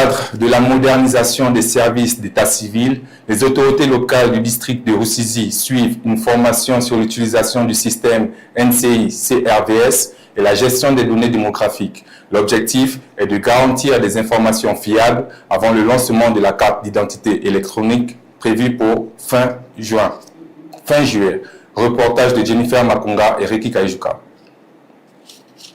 cadre de la modernisation des services d'état civil, les autorités locales du district de Rusizi suivent une formation sur l'utilisation du système NCI-CRVS et la gestion des données démographiques. L'objectif est de garantir des informations fiables avant le lancement de la carte d'identité électronique prévue pour fin juillet. Reportage de Jennifer Makunga et Ricky Kaijuka.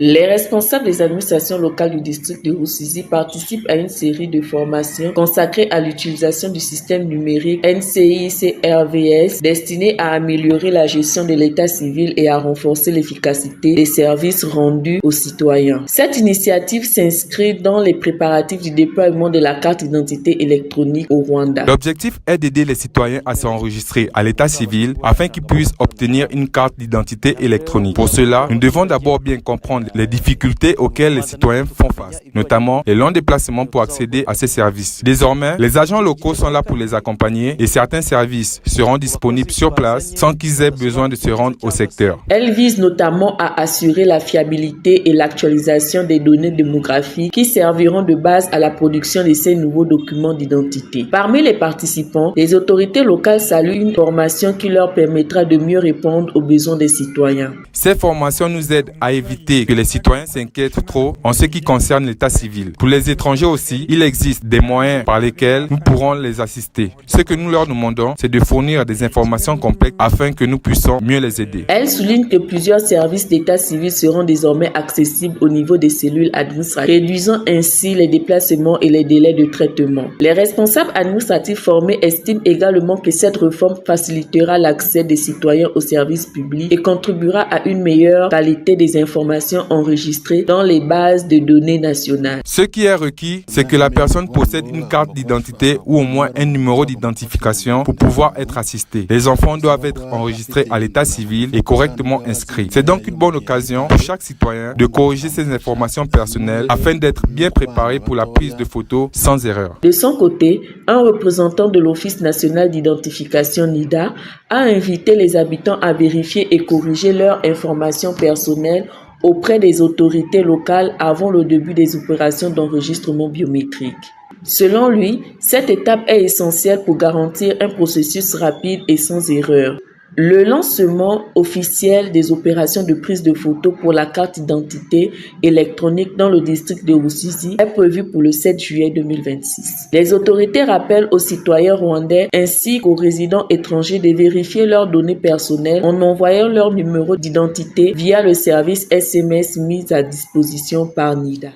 Les responsables des administrations locales du district de Rusizi participent à une série de formations consacrées à l'utilisation du système numérique NCI-CRVS destiné à améliorer la gestion de l'état civil et à renforcer l'efficacité des services rendus aux citoyens. Cette initiative s'inscrit dans les préparatifs du déploiement de la carte d'identité électronique au Rwanda. L'objectif est d'aider les citoyens à s'enregistrer à l'état civil afin qu'ils puissent obtenir une carte d'identité électronique. Pour cela, nous devons d'abord bien comprendre les difficultés auxquelles les citoyens font face, notamment les longs déplacements pour accéder à ces services. Désormais, les agents locaux sont là pour les accompagner et certains services seront disponibles sur place sans qu'ils aient besoin de se rendre au secteur. Elle vise notamment à assurer la fiabilité et l'actualisation des données démographiques qui serviront de base à la production de ces nouveaux documents d'identité. Parmi les participants, les autorités locales saluent une formation qui leur permettra de mieux répondre aux besoins des citoyens. Ces formations nous aident à éviter que les citoyens s'inquiètent trop en ce qui concerne l'état civil. Pour les étrangers aussi, il existe des moyens par lesquels nous pourrons les assister. Ce que nous leur demandons, c'est de fournir des informations complètes afin que nous puissions mieux les aider. Elle souligne que plusieurs services d'état civil seront désormais accessibles au niveau des cellules administratives, réduisant ainsi les déplacements et les délais de traitement. Les responsables administratifs formés estiment également que cette réforme facilitera l'accès des citoyens aux services publics et contribuera à une meilleure qualité des informations enregistrées dans les bases de données nationales. Ce qui est requis, c'est que la personne possède une carte d'identité ou au moins un numéro d'identification pour pouvoir être assisté. Les enfants doivent être enregistrés à l'état civil et correctement inscrits. C'est donc une bonne occasion pour chaque citoyen de corriger ses informations personnelles afin d'être bien préparé pour la prise de photos sans erreur. De son côté, un représentant de l'Office national d'identification NIDA a invité les habitants à vérifier et corriger leurs informations personnelles auprès des autorités locales avant le début des opérations d'enregistrement biométrique. Selon lui, cette étape est essentielle pour garantir un processus rapide et sans erreur. Le lancement officiel des opérations de prise de photos pour la carte d'identité électronique dans le district de Rusizi est prévu pour le 7 juillet 2026. Les autorités rappellent aux citoyens rwandais ainsi qu'aux résidents étrangers de vérifier leurs données personnelles en envoyant leur numéro d'identité via le service SMS mis à disposition par NIDA.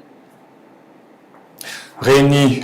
Réunis